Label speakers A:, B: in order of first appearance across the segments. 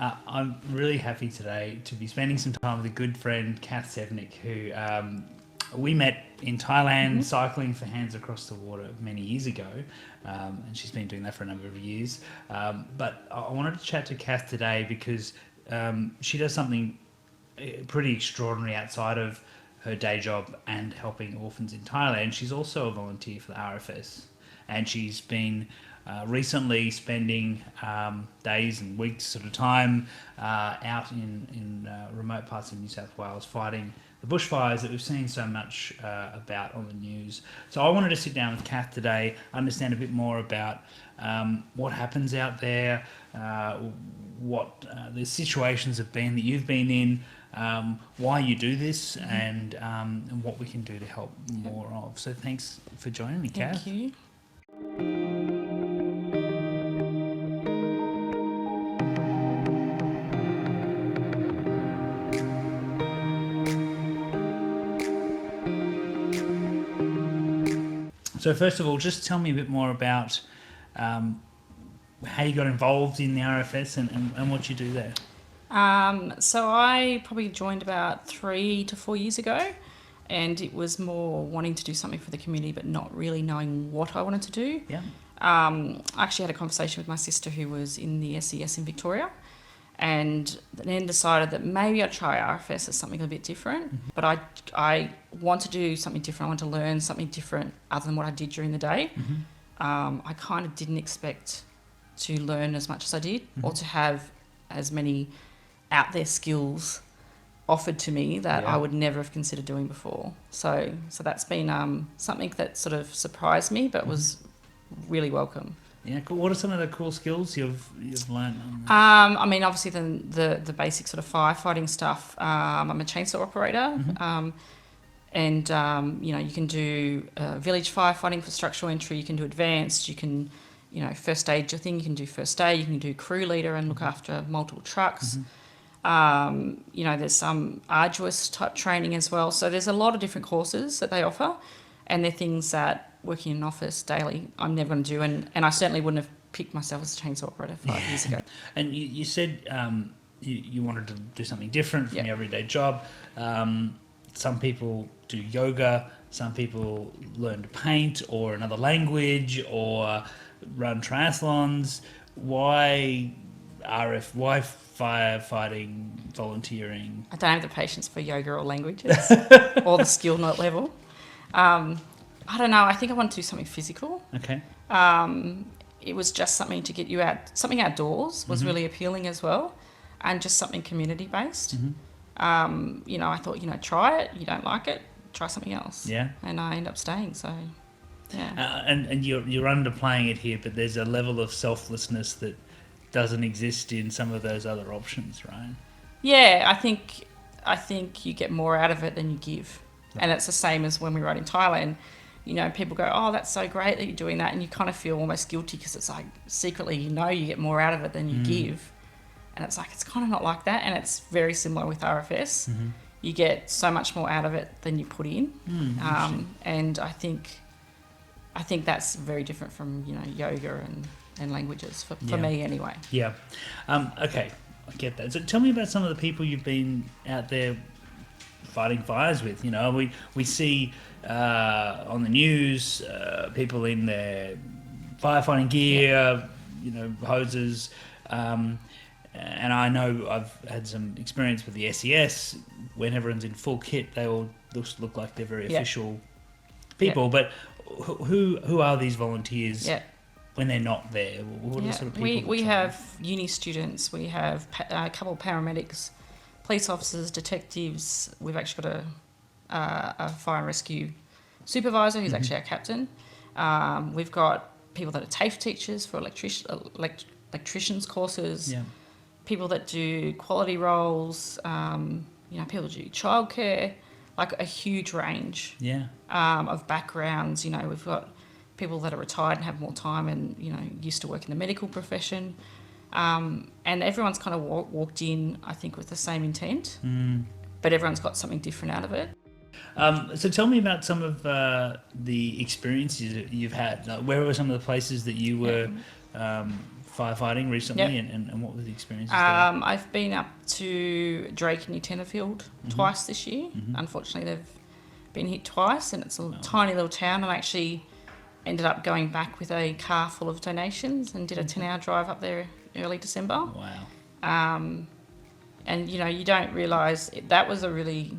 A: I'm really happy today to be spending some time with a good friend, Kath Sevnik, who we met in Thailand cycling for Hands Across the Water many years ago, and she's been doing that for a number of years. But I wanted to chat to Kath today because she does something pretty extraordinary outside of her day job and helping orphans in Thailand. She's also a volunteer for the RFS, and she's been recently spending days and weeks at a time out in remote parts of New South Wales fighting the bushfires that we've seen so much about on the news. So I wanted to sit down with Kath today, understand a bit more about what happens out there, what the situations have been that you've been in, why you do this, and what we can do to help more of. So thanks for joining me, Kath.
B: Thank you.
A: So first of all, just tell me a bit more about how you got involved in the RFS and what you do there.
B: So I probably joined about 3 to 4 years ago, and it was more wanting to do something for the community but not really knowing what I wanted to do.
A: Yeah.
B: I actually had a conversation with my sister who was in the SES in Victoria, and then decided that maybe I'd try RFS as something a bit different. But I want to do something different. I want to learn something different other than what I did during the day. I kind of didn't expect to learn as much as I did, or to have as many out there skills offered to me that I would never have considered doing before. So that's been something that sort of surprised me, but was really welcome.
A: Yeah, cool. What are some of the cool skills you've learned?
B: I mean, obviously the basic sort of firefighting stuff. I'm a chainsaw operator, and you can do village firefighting for structural entry. You can do advanced. You can, first aid your thing. You can do first aid. You can do crew leader and look after multiple trucks. There's some arduous type training as well. So there's a lot of different courses that they offer, and they're things that working in an office daily I'm never going to do, and I certainly wouldn't have picked myself as a chainsaw operator 5 years ago.
A: And you said you wanted to do something different from your everyday job. Some people do yoga, some people learn to paint or another language or run triathlons. Why why firefighting, volunteering?
B: I don't have the patience for yoga or languages or the skill not level. I don't know. I think I want to do something physical.
A: Okay.
B: It was just something to get you out. Something outdoors was really appealing as well, and just something community based. I thought, try it. You don't like it, try something else. Yeah. And I ended up staying. So, yeah.
A: And you're underplaying it here, but there's a level of selflessness that doesn't exist in some of those other options, right?
B: Yeah, I think you get more out of it than you give, and it's the same as when we rode in Thailand. People go, oh, that's so great that you're doing that. And you kind of feel almost guilty because it's like secretly, you get more out of it than you give. And it's like, it's kind of not like that. And it's very similar with RFS. You get so much more out of it than you put in. And I think that's very different from, yoga and languages for me anyway.
A: Yeah. Okay. I get that. So tell me about some of the people you've been out there fighting fires with. We see on the news people in their firefighting gear, hoses, and I know I've had some experience with the SES. When everyone's in full kit, they all look like they're very official people. But who are these volunteers when they're not there? What are the sort of people?
B: We have uni students. We have a couple of paramedics, police officers, detectives. We've actually got a fire and rescue supervisor who's actually our captain. We've got people that are TAFE teachers for electricians courses. People that do quality roles. People that do childcare. Like a huge range of backgrounds. We've got people that are retired and have more time and used to work in the medical profession. And everyone's kind of walked in, I think, with the same intent, but everyone's got something different out of it.
A: So tell me about some of the experiences that you've had. Where were some of the places that you were firefighting recently,
B: Yep.
A: and what was the experience there?
B: I've been up to Drake and Tenterfield twice this year. Unfortunately, they've been hit twice, and it's a tiny little town. And I actually ended up going back with a car full of donations and did a 10-hour drive up there early December.
A: Wow.
B: And you don't realise that was a really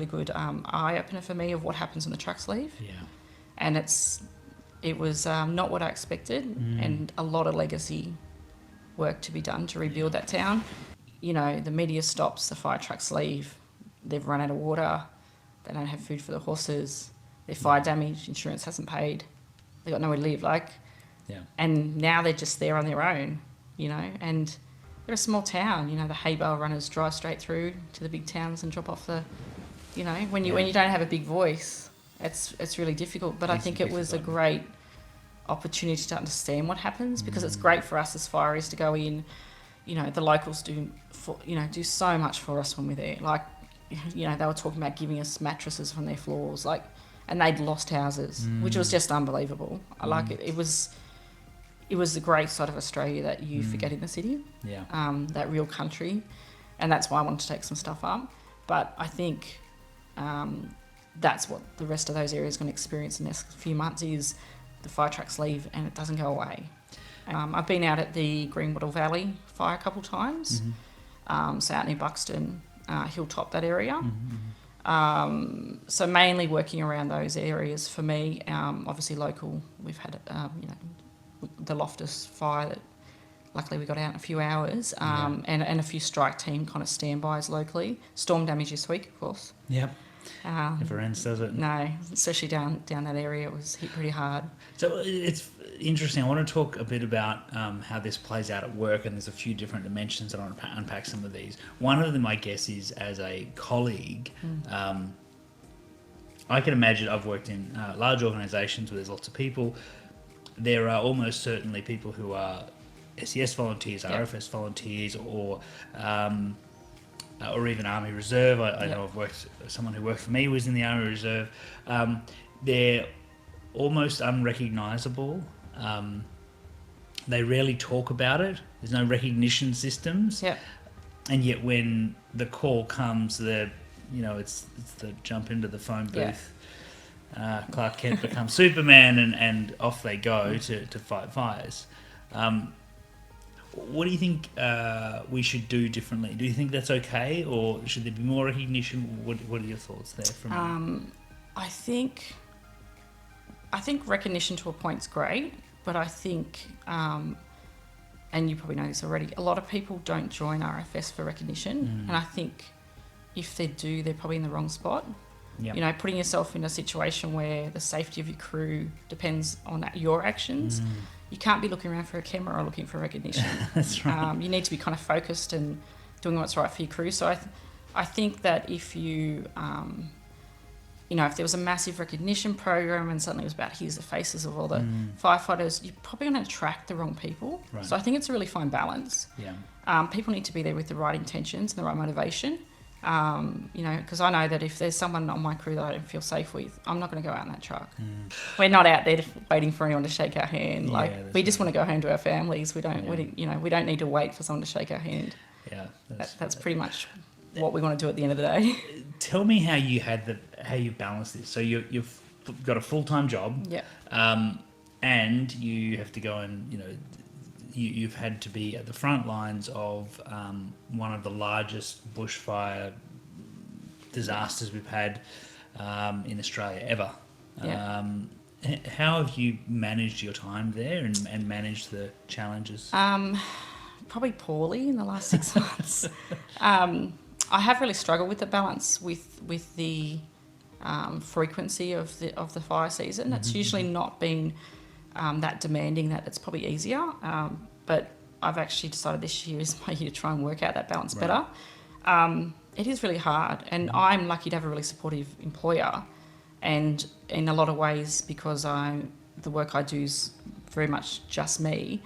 B: good eye opener for me of what happens when the trucks leave.
A: Yeah.
B: And it was not what I expected, and a lot of legacy work to be done to rebuild that town. The media stops, the fire trucks leave, they've run out of water, they don't have food for the horses, their fire damage, insurance hasn't paid, they've got nowhere to live, and now they're just there on their own, and they're a small town, the hay bale runners drive straight through to the big towns and drop off when you don't have a big voice, it's really difficult. But I think it was a great opportunity to understand what happens, because it's great for us as fireys to go in. The locals do so much for us when we're there. They were talking about giving us mattresses from their floors, and they'd lost houses, which was just unbelievable. It was the great side of Australia that you forget in the city.
A: Yeah.
B: That real country, and that's why I wanted to take some stuff up. But I think that's what the rest of those areas are going to experience in the next few months is the fire trucks leave and it doesn't go away. I've been out at the Greenwater Valley fire a couple of times, so out near Buxton, Hilltop, that area. So mainly working around those areas for me. Obviously local, we've had the Loftus fire that luckily we got out in a few hours, and a few strike team kind of standbys locally. Storm damage this week, of course.
A: Yep. Never ends, does it?
B: No, especially down that area, it was hit pretty hard.
A: So it's interesting. I want to talk a bit about how this plays out at work, and there's a few different dimensions that I want to unpack some of these. One of them, I guess, is as a colleague. I can imagine, I've worked in large organisations where there's lots of people. There are almost certainly people who are SES volunteers, RFS volunteers, or even Army Reserve. I know someone who worked for me was in the Army Reserve. They're almost unrecognisable. They rarely talk about it. There's no recognition systems.
B: Yep.
A: And yet when the call comes, it's the jump into the phone booth. Clark Kent becomes Superman and off they go to fight fires. What do you think we should do differently? Do you think that's okay, or should there be more recognition? What are your thoughts there from you?
B: I think recognition to a point's great, but I think, and you probably know this already, a lot of people don't join RFS for recognition, and I think if they do, they're probably in the wrong spot. Yep. Putting yourself in a situation where the safety of your crew depends on your actions. You can't be looking around for a camera or looking for recognition.
A: That's right.
B: You need to be kind of focused and doing what's right for your crew. So I think that if you, if there was a massive recognition program and suddenly it was about here's the faces of all the firefighters, you're probably going to attract the wrong people. Right. So I think it's a really fine balance.
A: Yeah.
B: People need to be there with the right intentions and the right motivation. Because I know that if there's someone on my crew that I don't feel safe with, I'm not going to go out in that truck. We're not out there waiting for anyone to shake our hand. We just want to go home to our families. We don't need to wait for someone to shake our hand.
A: Yeah,
B: that's pretty much what we want to do at the end of the day.
A: Tell me how you balance this. So you've got a full-time job.
B: Yeah.
A: And you have to go and you've had to be at the front lines of one of the largest bushfire disasters we've had in Australia ever.
B: Yeah.
A: How have you managed your time there and managed the challenges?
B: Probably poorly in the last 6 months. I have really struggled with the balance with the frequency of the fire season. It's usually not been that demanding that it's probably easier. But I've actually decided this year is my year to try and work out that balance better. It is really hard, and I'm lucky to have a really supportive employer, and in a lot of ways, because the work I do is very much just me,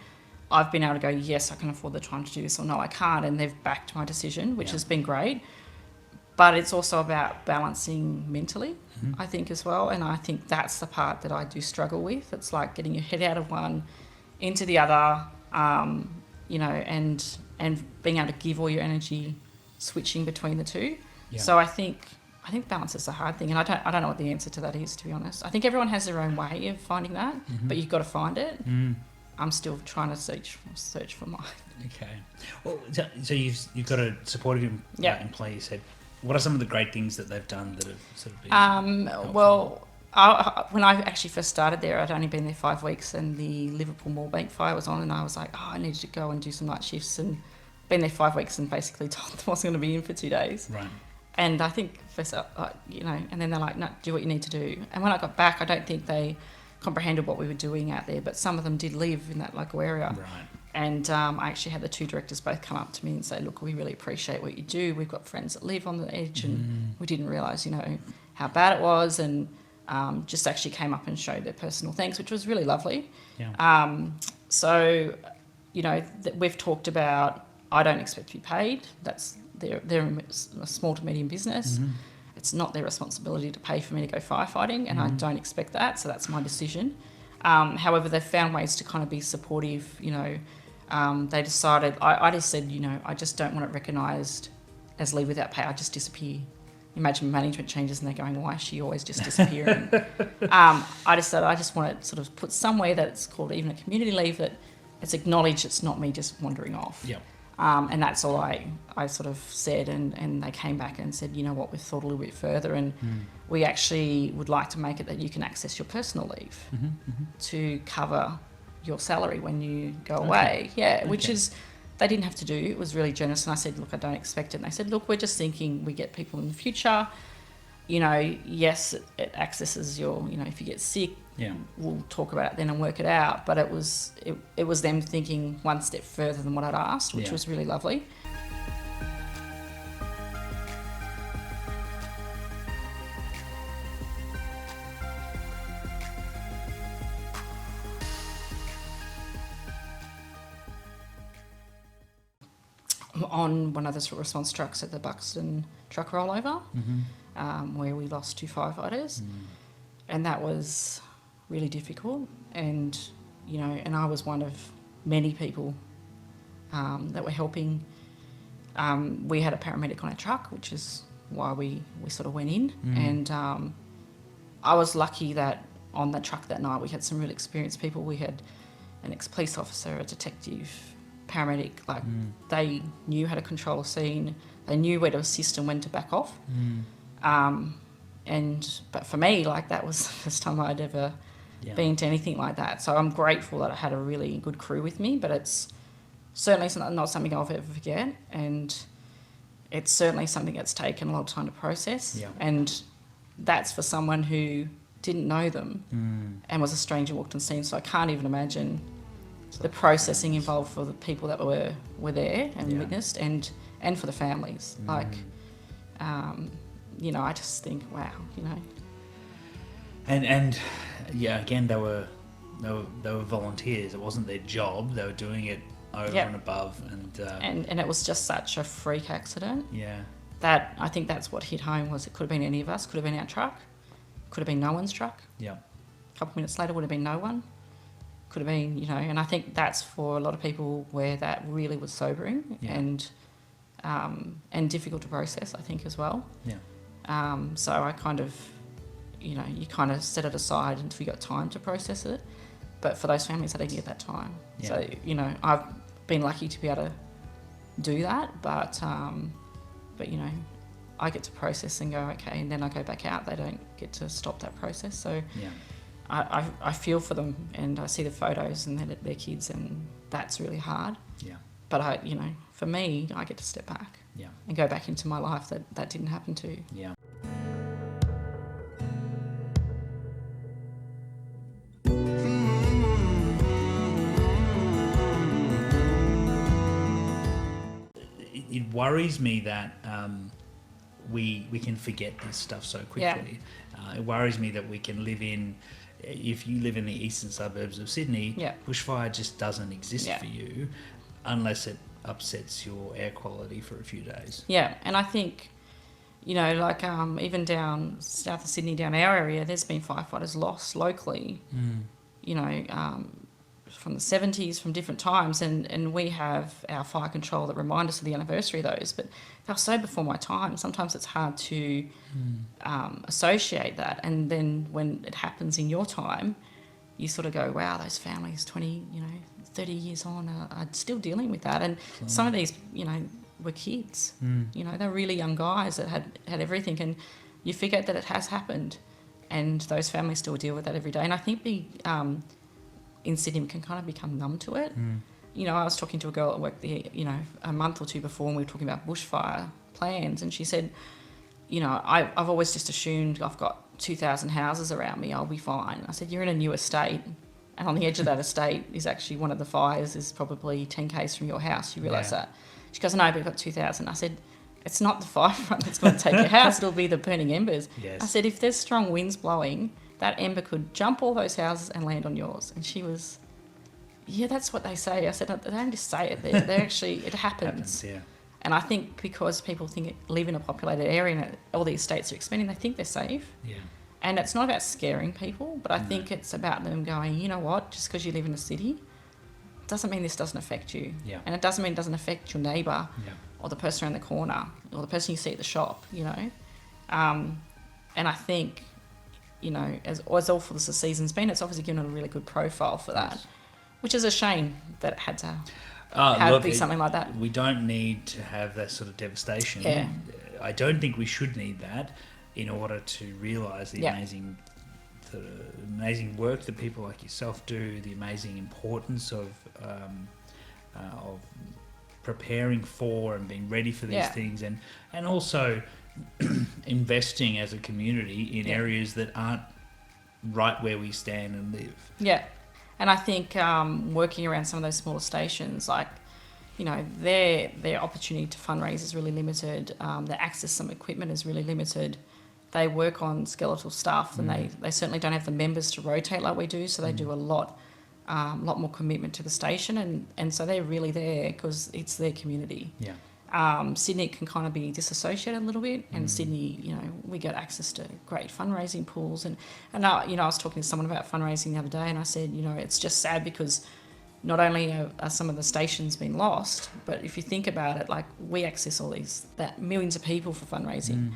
B: I've been able to go, yes, I can afford the time to do this, or no, I can't, and they've backed my decision, which has been great. But it's also about balancing mentally, I think, as well, and I think that's the part that I do struggle with. It's like getting your head out of one, into the other, you know, and being able to give all your energy switching between the two.
A: Yeah.
B: So I think balance is a hard thing, and I don't know what the answer to that is, to be honest. I think everyone has their own way of finding that, but you've got to find it. I'm still trying to search for mine.
A: Okay. Well, so you've got a supportive employee. You said, what are some of the great things that they've done that have sort of been helpful?
B: Well, when I actually first started there, I'd only been there 5 weeks, and the Liverpool Moorebank fire was on, and I was like, I needed to go and do some night shifts, and been there 5 weeks and basically told them I wasn't going to be in for 2 days.
A: Right.
B: And I think first, you know, and then they're like, no, do what you need to do. And when I got back, I don't think they comprehended what we were doing out there, but some of them did live in that local area.
A: Right.
B: And I actually had the 2 directors both come up to me and say, look, we really appreciate what you do. We've got friends that live on the edge, and we didn't realise, you know, how bad it was, and just actually came up and showed their personal thanks, which was really lovely.
A: Yeah.
B: So, you know, we've talked about, I don't expect to be paid. They're a small to medium business. It's not their responsibility to pay for me to go firefighting, and I don't expect that, so that's my decision. However, they've found ways to kind of be supportive, you know. They decided, I just said, you know, I just don't want it recognised as leave without pay. I just disappear. Imagine management changes and they're going, why is she always just disappearing? I just said, I just want to sort of put somewhere that it's called even a community leave, that it's acknowledged it's not me just wandering off.
A: Yeah.
B: And that's all I sort of said, and they came back and said, you know what, we've thought a little bit further, and we actually would like to make it that you can access your personal leave to cover your salary when you go away. Yeah, which is, they didn't have to do. It was really generous. And I said, look, I don't expect it. And they said, look, we're just thinking we get people in the future. You know, yes, it accesses your, you know, if you get sick, we'll talk about it then and work it out. But it was them thinking one step further than what I'd asked, which was really lovely. On one of the response trucks at the Buxton truck rollover, where we lost 2 firefighters, and that was really difficult. And you know, and I was one of many people that were helping. We had a paramedic on our truck, which is why we sort of went in. And I was lucky that on that truck that night we had some really experienced people. We had an ex-police officer, a detective, paramedic, like they knew how to control a scene, they knew where to assist and when to back off. But for me, like, that was the first time I'd ever been to anything like that. So I'm grateful that I had a really good crew with me, but it's certainly not something I'll ever forget, and it's certainly something that's taken a lot of time to process. And that's for someone who didn't know them and was a stranger, walked on scene. So I can't even imagine the processing involved for the people that were there and witnessed, and for the families. Like, you know, I just think, wow, you know.
A: And again, they were volunteers. It wasn't their job. They were doing it over and above, and
B: it was just such a freak accident.
A: Yeah.
B: That I think that's what hit home, was it could have been any of us, could have been our truck, could have been no one's truck. Yeah. A couple of minutes later would have been no one. Could have been, you know, and I think that's for a lot of people where that really was sobering and difficult to process, I think, as well. Yeah. So I kind of, you know, you kind of set it aside until you got time to process it. But for those families, they didn't get that time. Yeah. So, you know, I've been lucky to be able to do that, but you know, I get to process and go, okay, and then I go back out. They don't get to stop that process. So I feel for them, and I see the photos and their kids, and that's really hard. Yeah. But you know, for me, I get to step back and go back into my life that didn't happen to. Yeah.
A: It worries me that we can forget this stuff so quickly. It worries me that we can live in, if you live in the eastern suburbs of Sydney, bushfire just doesn't exist for you unless it upsets your air quality for a few days.
B: Yeah, and I think, you know, like even down south of Sydney, down our area, there's been firefighters lost locally. You know, from the 70s, from different times, and we have our fire control that remind us of the anniversary of those, but they're so before my time. Sometimes it's hard to associate that, and then when it happens in your time, you sort of go, wow, those families 20, 30 years on are still dealing with that. And some of these, were kids. They're really young guys that had everything, and you forget that it has happened, and those families still deal with that every day. And I think in Sydney we can kind of become numb to it. I was talking to a girl at work there, a month or two before, and we were talking about bushfire plans, and she said, I've always just assumed I've got 2,000 houses around me, I'll be fine. I said, you're in a new estate, and on the edge of that estate is actually one of the fires is probably 10 k's from your house. You realise that? She goes, no, but we've got 2,000. I said, it's not the fire front that's going to take your house, it'll be the burning embers.
A: Yes.
B: I said, if there's strong winds blowing, that ember could jump all those houses and land on yours. And she was, yeah, that's what they say. I said, they don't just say it, they actually, it happens.
A: Yeah.
B: And I think because people live in a populated area and all these estates are expanding, they think they're safe.
A: Yeah.
B: And it's not about scaring people, but I think it's about them going, you know what, just because you live in a city doesn't mean this doesn't affect you.
A: Yeah.
B: And it doesn't mean it doesn't affect your neighbour or the person around the corner or the person you see at the shop, And I think, as awful as the season's been, it's obviously given it a really good profile for that, which is a shame that it had to be something like that.
A: We don't need to have that sort of devastation.
B: Yeah.
A: I don't think we should need that in order to realise the amazing work that people like yourself do, the amazing importance of preparing for and being ready for these things, and also investing as a community in areas that aren't right where we stand and live. Yeah.
B: And I think working around some of those smaller stations, like, their opportunity to fundraise is really limited. Their access to some equipment is really limited. They work on skeletal stuff, and they certainly don't have the members to rotate like we do, so they do a lot more commitment to the station, and so they're really there because it's their community.
A: Yeah.
B: Sydney can kind of be disassociated a little bit, and Sydney, we get access to great fundraising pools, and I was talking to someone about fundraising the other day, and I said, it's just sad because not only are some of the stations being lost, but if you think about it, like, we access all that millions of people for fundraising.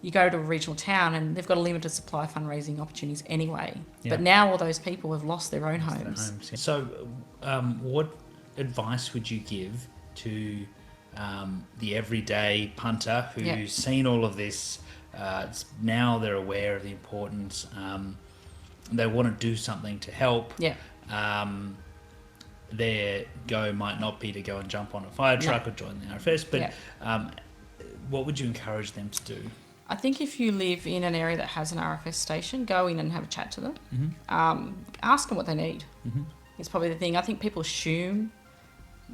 B: You go to a regional town and they've got a limited supply of fundraising opportunities anyway. Yeah. But now all those people have lost their own homes.
A: So what advice would you give to the everyday punter who's seen all of this? Now they're aware of the importance. They want to do something to help.
B: Yeah.
A: Their go might not be to go and jump on a fire truck or join the RFS, but what would you encourage them to do?
B: I think if you live in an area that has an RFS station, go in and have a chat to them. Ask them what they need. It's probably the thing. I think people assume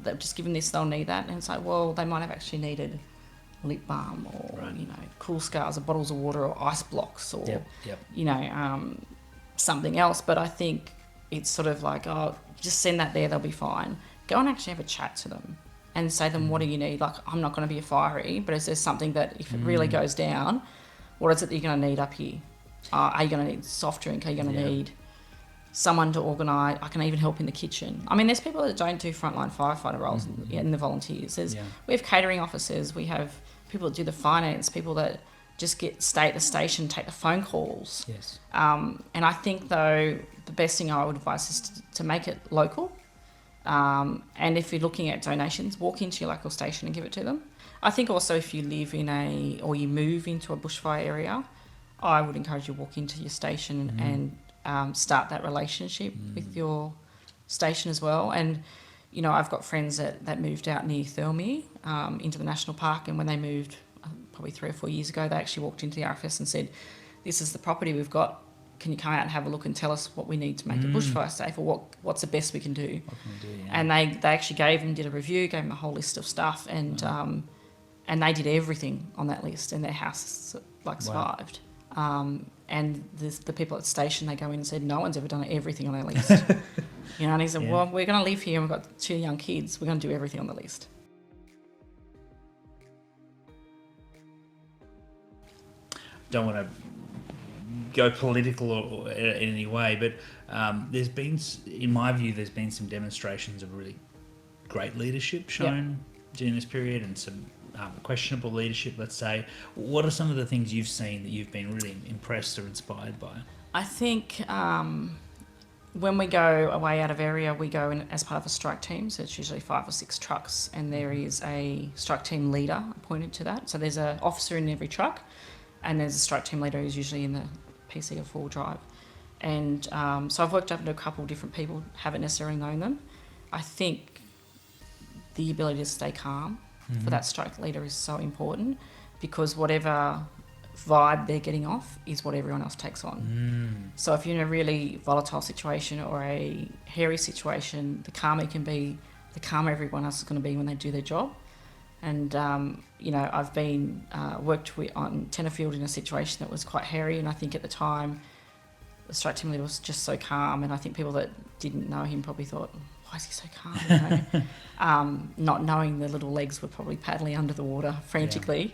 B: that just given this, they'll need that. And it's like, well, they might have actually needed lip balm or, cool scars or bottles of water or ice blocks or, something else. But I think it's sort of like, just send that there, they'll be fine. Go and actually have a chat to them and say to them, what do you need? Like, I'm not going to be a fiery, but is there something that if it really goes down, what is it that you're going to need up here? Are you going to need soft drink? Are you going to need someone to organise? I can even help in the kitchen. I mean, there's people that don't do frontline firefighter roles in the volunteers. We have catering officers, we have people that do the finance, people that just stay at the station, take the phone calls.
A: Yes.
B: And I think, though, the best thing I would advise is to make it local. And if you're looking at donations, walk into your local station and give it to them. I think also if you live or you move into a bushfire area, I would encourage you to walk into your station and start that relationship with your station as well. And, I've got friends that moved out near Thirlmere into the national park, and when they moved probably 3 or 4 years ago, they actually walked into the RFS and said, this is the property we've got. Can you come out and have a look and tell us what we need to make a bushfire safe, or what's the best we can do?
A: What can we do, yeah.
B: And they actually did a review, gave them a whole list of stuff, and they did everything on that list, and their house survived. And the people at the station, they go in and said, no one's ever done everything on our list. And he said, well, we're going to live here and we've got 2 young kids. We're going to do everything on the list.
A: Don't want to go political or in any way, but in my view, there's been some demonstrations of really great leadership shown during this period, and some questionable leadership, let's say. What are some of the things you've seen that you've been really impressed or inspired by?
B: I think when we go away out of area, we go in as part of a strike team. So it's usually 5 or 6 trucks, and there is a strike team leader appointed to that. So there's an officer in every truck, and there's a strike team leader who's usually in the PC or 4 drive. And so I've worked up to a couple of different people, haven't necessarily known them. I think the ability to stay calm for that strike leader is so important, because whatever vibe they're getting off is what everyone else takes on. So if you're in a really volatile situation or a hairy situation, the calmer you can be, the calmer everyone else is going to be when they do their job. And I've been worked on Tenterfield in a situation that was quite hairy, and I think at the time the strike team leader was just so calm, and I think people that didn't know him probably thought, why is he so calm? Not knowing the little legs were probably paddling under the water frantically. Yeah.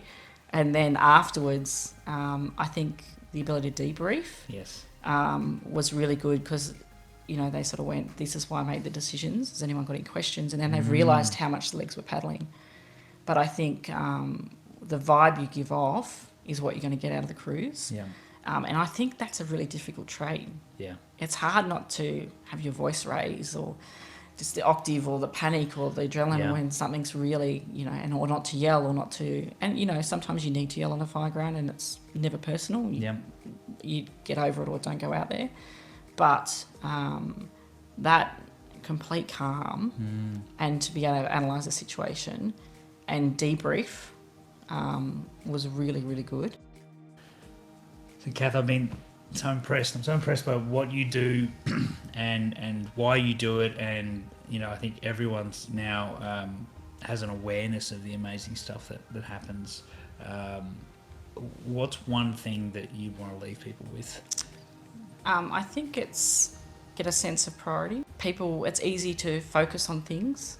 B: And then afterwards, I think the ability to debrief was really good, because, they sort of went, this is why I made the decisions. Has anyone got any questions? And then they've realised how much the legs were paddling. But I think the vibe you give off is what you're going to get out of the cruise. Yeah. And I think that's a really difficult trait. Yeah. It's hard not to have your voice raise, or just the octave or the panic or the adrenaline when something's really, or not to yell, or not to... And, sometimes you need to yell on a fire ground, and it's never personal. You get over it or don't go out there. But that complete calm and to be able to analyse the situation and debrief was really, really good.
A: So, Kath, I've been so impressed. I'm so impressed by what you do and why you do it. And, I think everyone's now has an awareness of the amazing stuff that happens. What's one thing that you want to leave people with?
B: I think it's get a sense of priority. It's easy to focus on things.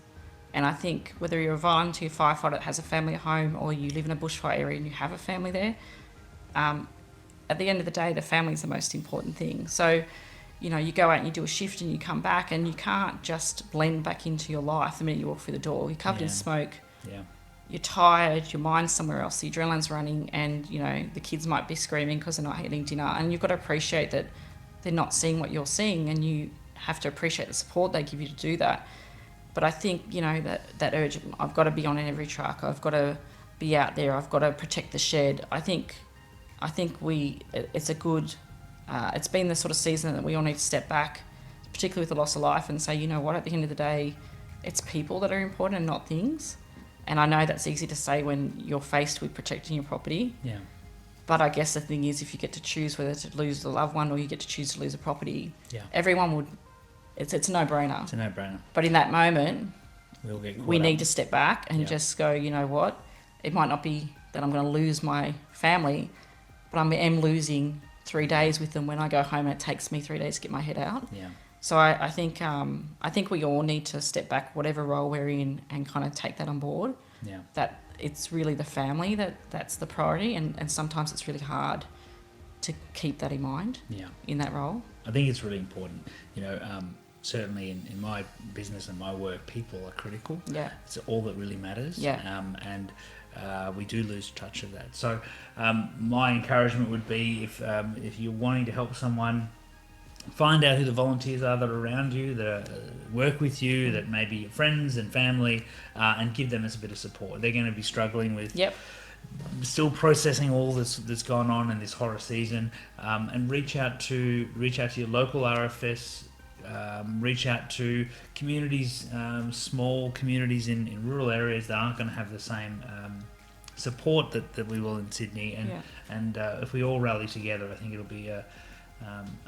B: And I think whether you're a volunteer firefighter that has a family at home, or you live in a bushfire area and you have a family there, at the end of the day, the family is the most important thing. So, you go out and you do a shift and you come back, and you can't just blend back into your life the minute you walk through the door. You're covered in smoke. Yeah. You're tired. Your mind's somewhere else. The adrenaline's running, and, the kids might be screaming because they're not eating dinner. And you've got to appreciate that they're not seeing what you're seeing, and you have to appreciate the support they give you to do that. But I think, that urge, I've got to be on in every truck. I've got to be out there. I've got to protect the shed. I think it's a good, it's been the sort of season that we all need to step back, particularly with the loss of life, and say, you know what, at the end of the day, it's people that are important and not things. And I know that's easy to say when you're faced with protecting your property. Yeah. But I guess the thing is, if you get to choose whether to lose the loved one or you get to choose to lose a property, everyone would. It's a no-brainer. It's a no-brainer. But in that moment, we need to step back and just go, you know what? It might not be that I'm going to lose my family, but I am losing 3 days with them when I go home, and it takes me 3 days to get my head out. Yeah. So I think we all need to step back, whatever role we're in, and kind of take that on board. Yeah. That it's really the family that's the priority, and sometimes it's really hard to keep that in mind. Yeah. In that role.
A: I think it's really important. Certainly in my business and my work, people are critical. Yeah. It's all that really matters. Yeah. And we do lose touch of that. So my encouragement would be, if you're wanting to help someone, find out who the volunteers are that are around you, that work with you, that may be your friends and family, and give them a bit of support. They're going to be struggling with still processing all that's gone on in this horror season, and reach out to your local RFS. Reach out to communities, small communities in rural areas that aren't going to have the same support that we will in Sydney. And if we all rally together, I think it'll be an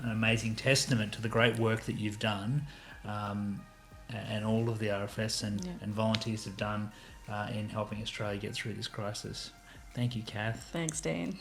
A: amazing testament to the great work that you've done, and all of the RFS and volunteers have done in helping Australia get through this crisis. Thank you, Kath.
B: Thanks, Dan.